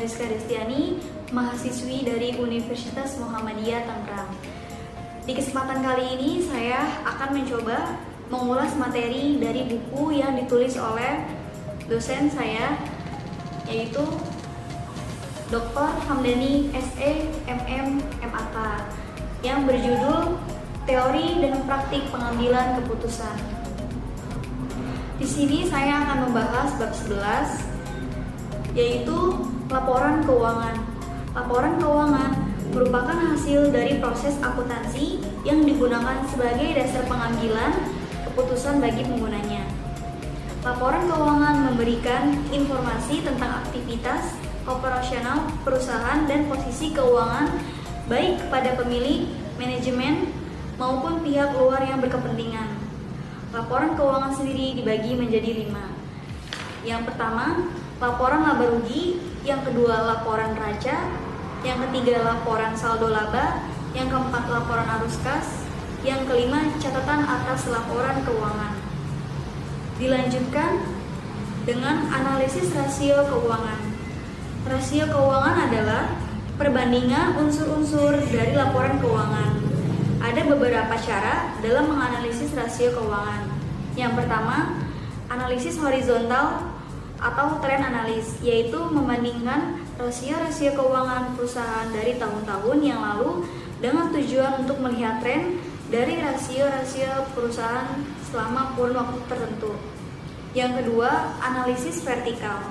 Rizka Destiani, mahasiswi dari Universitas Muhammadiyah Tangerang. Di kesempatan kali ini saya akan mencoba mengulas materi dari buku yang ditulis oleh dosen saya, yaitu Dr. Hamdani SE MM MAK, yang berjudul Teori dan Praktik Pengambilan Keputusan. Di sini saya akan membahas bab 11, yaitu laporan keuangan. Laporan keuangan merupakan hasil dari proses akuntansi yang digunakan sebagai dasar pengambilan keputusan bagi penggunanya. Laporan keuangan memberikan informasi tentang aktivitas operasional perusahaan dan posisi keuangan baik kepada pemilik, manajemen, maupun pihak luar yang berkepentingan. Laporan keuangan sendiri dibagi menjadi 5. Yang pertama, laporan laba rugi. Yang kedua, laporan neraca. Yang ketiga, laporan saldo laba. Yang keempat, laporan arus kas. Yang kelima, catatan atas laporan keuangan. Dilanjutkan dengan analisis rasio keuangan. Rasio keuangan adalah perbandingan unsur-unsur dari laporan keuangan. Ada beberapa cara dalam menganalisis rasio keuangan. Yang pertama, analisis horizontal atau trend analis, yaitu membandingkan rasio-rasio keuangan perusahaan dari tahun-tahun yang lalu dengan tujuan untuk melihat tren dari rasio-rasio perusahaan selama kurun waktu tertentu. Yang kedua, analisis vertikal,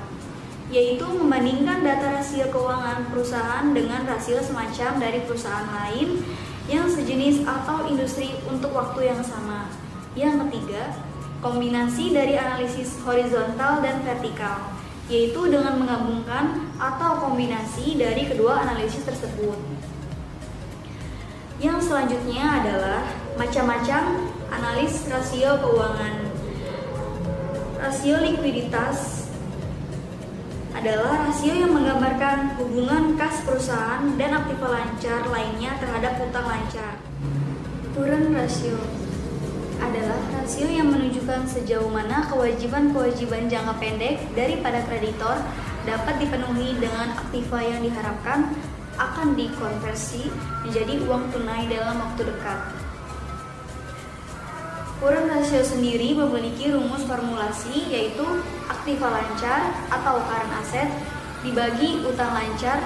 yaitu membandingkan data rasio keuangan perusahaan dengan rasio semacam dari perusahaan lain yang sejenis atau industri untuk waktu yang sama. Yang ketiga, kombinasi dari analisis horizontal dan vertikal, yaitu dengan menggabungkan atau kombinasi dari kedua analisis tersebut. Yang selanjutnya adalah macam-macam analis rasio keuangan. Rasio likuiditas adalah rasio yang menggambarkan hubungan kas perusahaan dan aktiva lancar lainnya terhadap hutang lancar. Current ratio adalah rasio yang menunjukkan sejauh mana kewajiban-kewajiban jangka pendek daripada kreditor dapat dipenuhi dengan aktiva yang diharapkan akan dikonversi menjadi uang tunai dalam waktu dekat. Current ratio sendiri memiliki rumus formulasi, yaitu aktiva lancar atau current asset dibagi utang lancar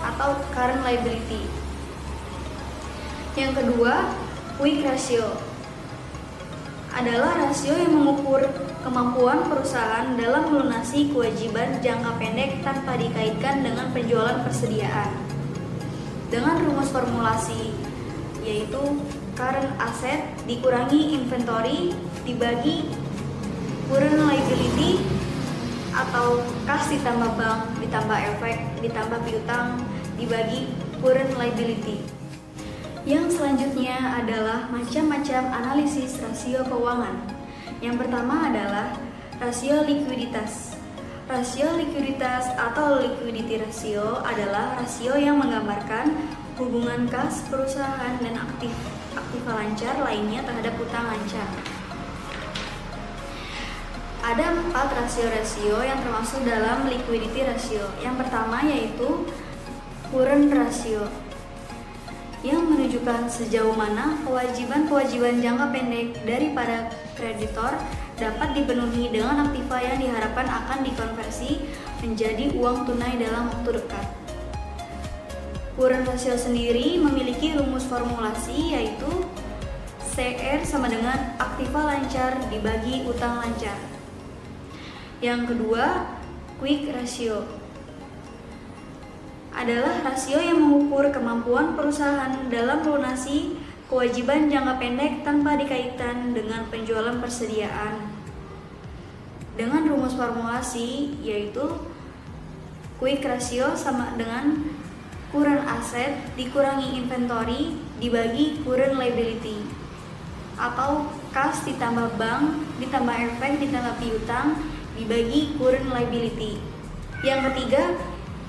atau current liability. Yang kedua, quick ratio adalah rasio yang mengukur kemampuan perusahaan dalam melunasi kewajiban jangka pendek tanpa dikaitkan dengan penjualan persediaan. Dengan rumus formulasi, yaitu current asset dikurangi inventory dibagi current liability atau kas ditambah bank ditambah efek ditambah piutang dibagi current liability. Yang selanjutnya adalah macam-macam analisis rasio keuangan. Yang pertama adalah rasio likuiditas. Rasio likuiditas atau liquidity ratio adalah rasio yang menggambarkan hubungan kas perusahaan dan aktiva lancar lainnya terhadap hutang lancar. Ada 4 rasio-rasio yang termasuk dalam liquidity ratio. Yang pertama yaitu current ratio, yang menunjukkan sejauh mana kewajiban-kewajiban jangka pendek daripada kreditor dapat dipenuhi dengan aktiva yang diharapkan akan dikonversi menjadi uang tunai dalam waktu dekat. Current ratio sendiri memiliki rumus formulasi, yaitu CR sama dengan aktiva lancar dibagi utang lancar. Yang kedua, quick ratio adalah rasio yang mengukur kemampuan perusahaan dalam melunasi kewajiban jangka pendek tanpa dikaitkan dengan penjualan persediaan. Dengan rumus formulasi, yaitu quick ratio sama dengan current asset dikurangi inventory dibagi current liability, atau kas ditambah bank ditambah efek ditambah piutang dibagi current liability. Yang ketiga,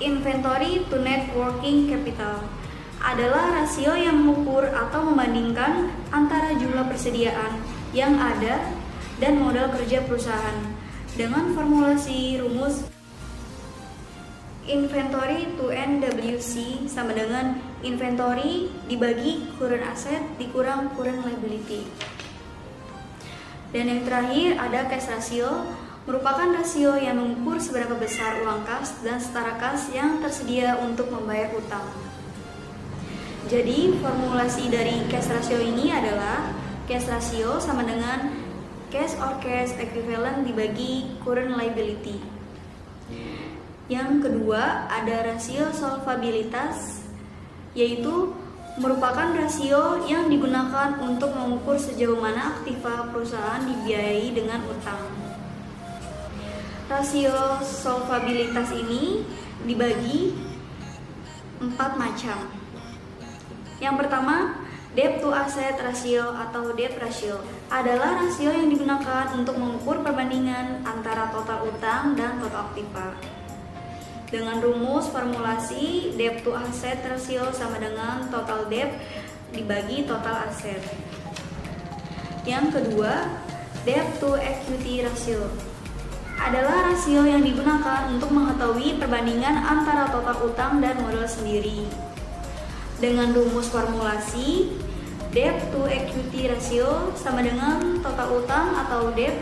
inventory to net working capital adalah rasio yang mengukur atau membandingkan antara jumlah persediaan yang ada dan modal kerja perusahaan dengan formulasi rumus inventory to NWC sama dengan inventory dibagi current asset dikurang current liability. Dan yang terakhir ada cash ratio, merupakan rasio yang mengukur seberapa besar uang kas dan setara kas yang tersedia untuk membayar utang. Jadi formulasi dari cash ratio ini adalah cash ratio sama dengan cash or cash equivalent dibagi current liability. Yang kedua ada rasio solvabilitas, yaitu merupakan rasio yang digunakan untuk mengukur sejauh mana aktiva perusahaan dibiayai dengan utang. Rasio solvabilitas ini dibagi 4 macam. Yang pertama, debt to asset ratio atau debt ratio adalah rasio yang digunakan untuk mengukur perbandingan antara total utang dan total aktiva. Dengan rumus formulasi debt to asset ratio sama dengan total debt dibagi total aset. Yang kedua, debt to equity ratio adalah rasio yang digunakan untuk mengetahui perbandingan antara total utang dan modal sendiri. Dengan rumus formulasi debt to equity ratio sama dengan total utang atau debt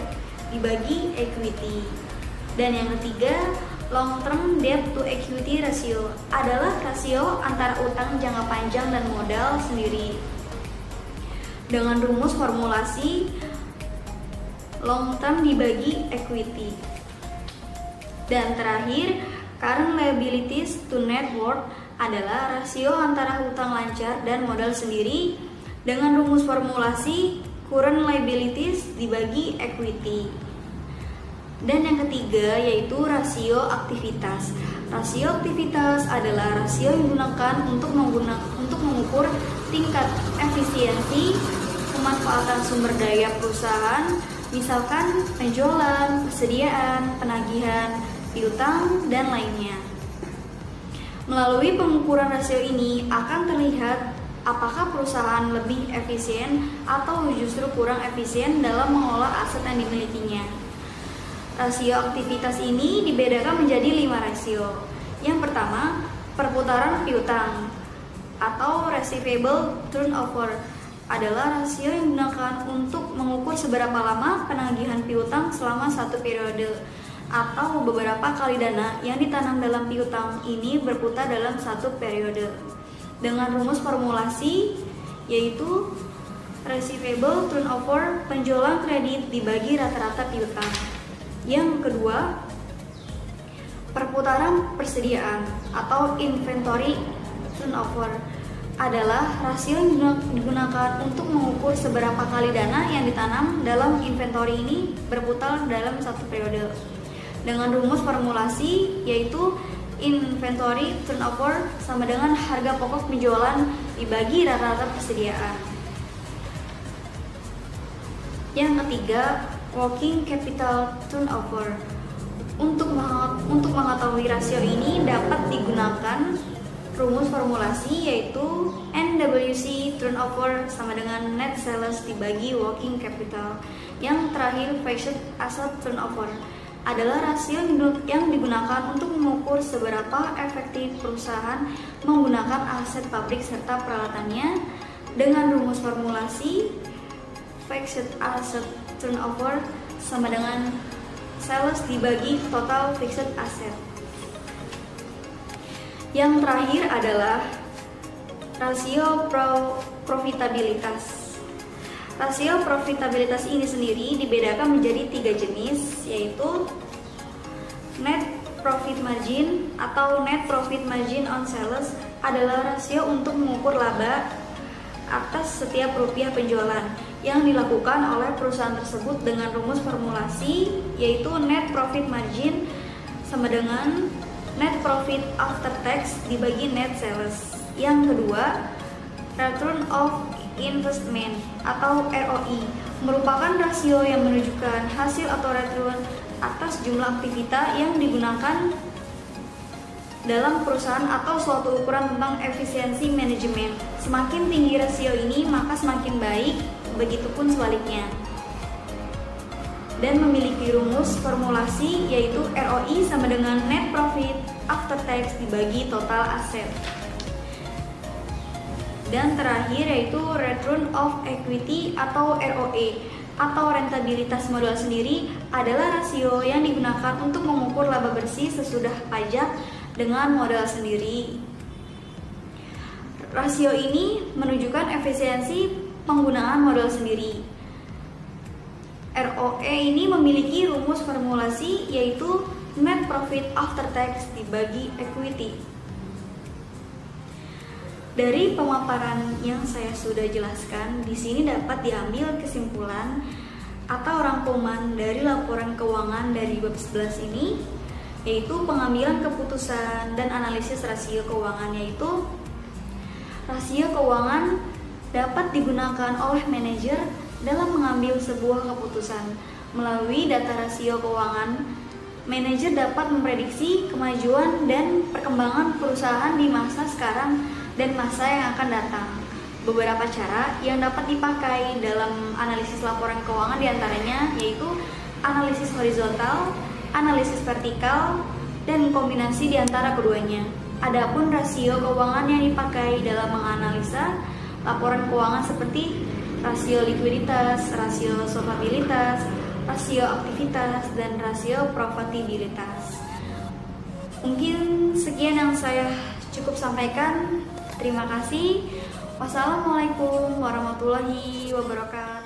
dibagi equity. Dan yang ketiga, long term debt to equity ratio adalah rasio antara utang jangka panjang dan modal sendiri. Dengan rumus formulasi long term dibagi equity. Dan terakhir, current liabilities to net worth adalah rasio antara hutang lancar dan modal sendiri dengan rumus formulasi current liabilities dibagi equity. Dan yang ketiga yaitu rasio aktivitas. Rasio aktivitas adalah rasio yang digunakan untuk mengukur tingkat efisiensi pemanfaatan sumber daya perusahaan, misalkan penjualan, persediaan, penagihan, piutang, dan lainnya. Melalui pengukuran rasio ini akan terlihat apakah perusahaan lebih efisien atau justru kurang efisien dalam mengelola aset yang dimilikinya. Rasio aktivitas ini dibedakan menjadi 5 rasio. Yang pertama, perputaran piutang atau receivable turnover adalah rasio yang digunakan untuk mengukur seberapa lama penagihan piutang selama satu periode atau beberapa kali dana yang ditanam dalam piutang ini berputar dalam satu periode. Dengan rumus formulasi yaitu receivable turnover penjualan kredit dibagi rata-rata piutang. Yang kedua, perputaran persediaan atau inventory turnover adalah rasio yang digunakan untuk mengukur seberapa kali dana yang ditanam dalam inventory ini berputar dalam satu periode. Dengan rumus formulasi yaitu inventory turnover sama dengan harga pokok penjualan dibagi rata-rata persediaan. Yang ketiga, working capital turnover. Untuk mengetahui rasio ini dapat digunakan rumus formulasi yaitu NWC turnover sama dengan net sales dibagi working capital. Yang terakhir, fixed asset turnover adalah rasio yang digunakan untuk mengukur seberapa efektif perusahaan menggunakan aset pabrik serta peralatannya. Dengan rumus formulasi fixed asset turnover sama dengan sales dibagi total fixed asset. Yang terakhir adalah rasio profitabilitas. Rasio profitabilitas ini sendiri dibedakan menjadi 3 jenis, yaitu net profit margin atau net profit margin on sales adalah rasio untuk mengukur laba atas setiap rupiah penjualan yang dilakukan oleh perusahaan tersebut dengan rumus formulasi yaitu net profit margin sama dengan net profit after tax dibagi net sales. Yang kedua, return of investment atau ROI merupakan rasio yang menunjukkan hasil atau return atas jumlah aktivitas yang digunakan dalam perusahaan atau suatu ukuran tentang efisiensi manajemen. Semakin tinggi rasio ini maka semakin baik, begitupun sebaliknya. Dan memiliki rumus formulasi yaitu ROI sama dengan net profit after tax dibagi total aset. Dan terakhir yaitu return of equity atau ROE atau rentabilitas modal sendiri adalah rasio yang digunakan untuk mengukur laba bersih sesudah pajak dengan modal sendiri. Rasio ini menunjukkan efisiensi penggunaan modal sendiri. ROE ini memiliki rumus formulasi yaitu net profit after tax dibagi equity. Dari pemaparan yang saya sudah jelaskan, di sini dapat diambil kesimpulan atau rangkuman dari laporan keuangan dari bab 11 ini, yaitu pengambilan keputusan dan analisis rasio keuangan, yaitu rasio keuangan dapat digunakan oleh manajer dalam mengambil sebuah keputusan. Melalui data rasio keuangan, manajer dapat memprediksi kemajuan dan perkembangan perusahaan di masa sekarang dan masa yang akan datang. Beberapa cara yang dapat dipakai dalam analisis laporan keuangan diantaranya yaitu analisis horizontal, analisis vertikal, dan kombinasi di antara keduanya. Adapun rasio keuangan yang dipakai dalam menganalisa laporan keuangan seperti rasio likuiditas, rasio solvabilitas, rasio aktivitas, dan rasio profitabilitas. Mungkin sekian yang saya cukup sampaikan. Terima kasih. Wassalamualaikum warahmatullahi wabarakatuh.